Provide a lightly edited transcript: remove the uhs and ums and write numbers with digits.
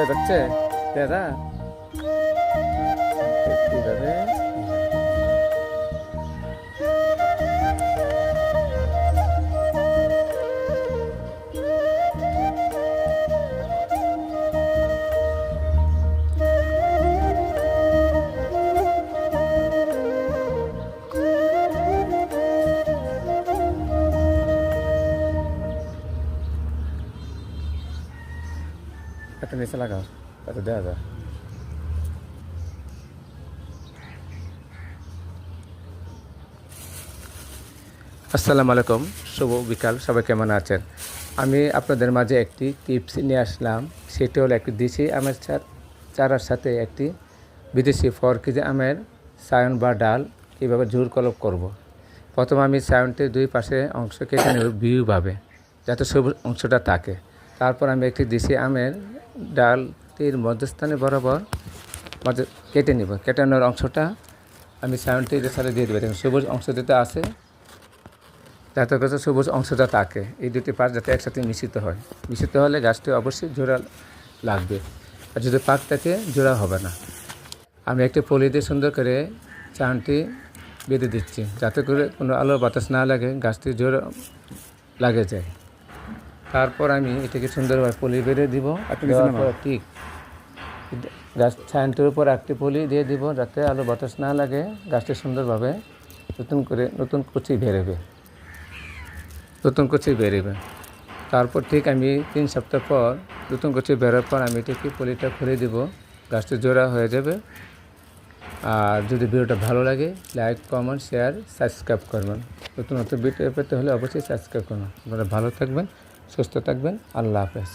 দেওয়া যাচ্ছে দাদা কিভাবে একটা নিচে লাগাও তাতে দেওয়া যায়। আসসালামু আলাইকুম, শুভ বিকাল। সবাই কেমন আছেন? আমি আপনাদের মাঝে একটি টিপস নিয়ে আসলাম। সেটি হলো একটি দেশি আমের চারার সাথে একটি বিদেশি 4 কেজি আমের সায়ন বা ডাল কীভাবে ঝুর কলপ করব। প্রথমে আমি সায়নটির 2 পাশে অংশ কেটে নেব ভিউভাবে, যাতে সবুজ অংশটা থাকে। তারপর আমি একটি দেশি আমের ডালটির মধ্যস্থানে বরাবর কেটে নেব। কেটানোর অংশটা আমি সায়নটির সাথে দিয়ে দেবো। দেখুন সবুজ অংশ যেটা আছে, যাতে করে সবুজ অংশটা থাকে, এই দুটি পাশ যাতে একসাথে মিশ্রিত হয়। মিশ্রিত হলে গাছটি অবশ্যই জোড়া লাগবে, আর যদি পাক থাকে জোড়া হবে না। আমি একটি পলি দিয়ে সুন্দর করে চানটি বেঁধে দিচ্ছি, যাতে করে কোনো আলো বাতাস না লাগে, গাছটি জোড়া লাগে যায়। তারপর আমি এটাকে সুন্দরভাবে পলি বেঁধে দিব। দেওয়ার পর ঠিক গাছ ছায়ানটির উপর একটি পলি দিয়ে দিব, যাতে আলো বাতাস না লাগে, গাছটি সুন্দরভাবে নতুন কুচি বেরোবে। তারপর ঠিক আমি 3 সপ্তাহ পর নতুন কুচি বেরোর পর আমি এটাকে পলিটা খুলে দিব, গাছটি জোড়া হয়ে যাবে। আর যদি ভিডিওটা ভালো লাগে, লাইক, কমেন্ট, শেয়ার, সাবস্ক্রাইব করবেন। নতুন ভিডিও পেতে হলে অবশ্যই সাবস্ক্রাইব করবেন। আপনারা ভালো থাকবেন, সুস্থ থাকবেন। আল্লাহ হাফেজ।